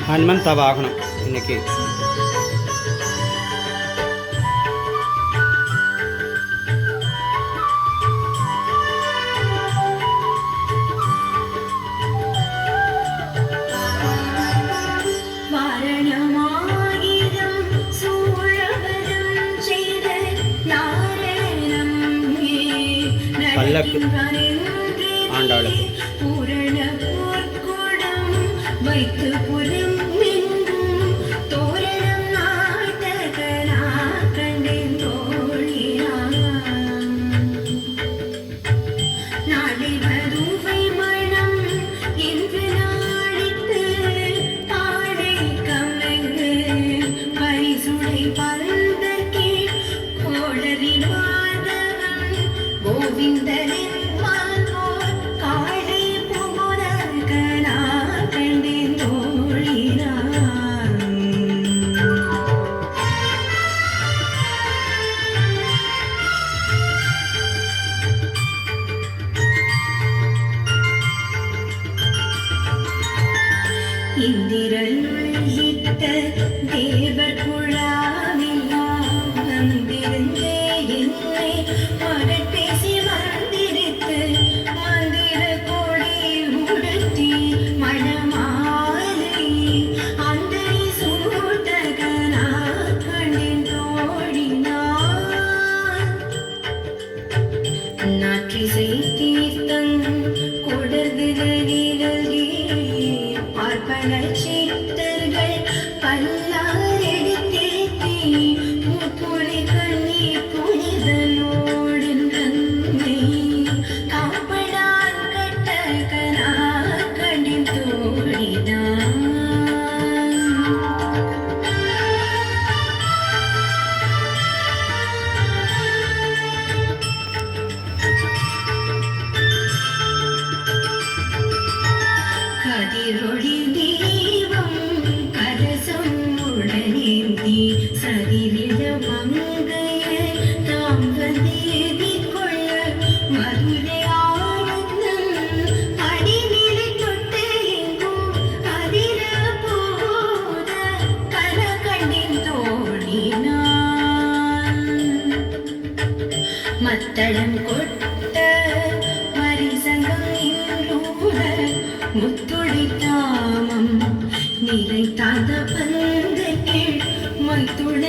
ஹனுமந்த வாகனம் இன்னைக்கு. பல்லக்கு ஆண்டாளுக்கு வைத்து புறம் எங்கும் தோரணம் நாட்டகரா கண்டேன் தோழியாம் நாளை வருவை மனம் என்று நாடித்து பாடை கமங்கு பரிசுடை பருந்தகே கோடரி மாதவன் கோவிந்தனின் இந்திரன் உள்ளிட்ட தேவர் குழாவெல்லாம் வந்திருந்தே என்னை மகள் பேசி வந்திருத்து மந்திர கொடி உடுத்தி மணமாலை அந்த சூட்டகனா கண்டின் தோழினார் நாற்றிசை தீர்த்தம் கொடர்கிழலி சித்தர்கள் பல்லாரெடுத்தேத்தி முப்புலி கண்ணி புனிதனோடு நன்மை காப்படான் கட்டகனா கண்டின் தோழினான் கதிரொளி தீபம் கலசம் உடனேந்தி சதிரிட மங்கைய தாம் வந்தேதி கொள்ள மதுரை ஆனந்தம் அடிநிலை தொட்டு எங்கும் அதிர போத கல கண்டின் தோழினான் மத்தளம் கொட்ட மரிசங்கம் இன்றூர முத்துடைத்தாமம் நிலைத்தாத பந்த கீழ் மைத்துட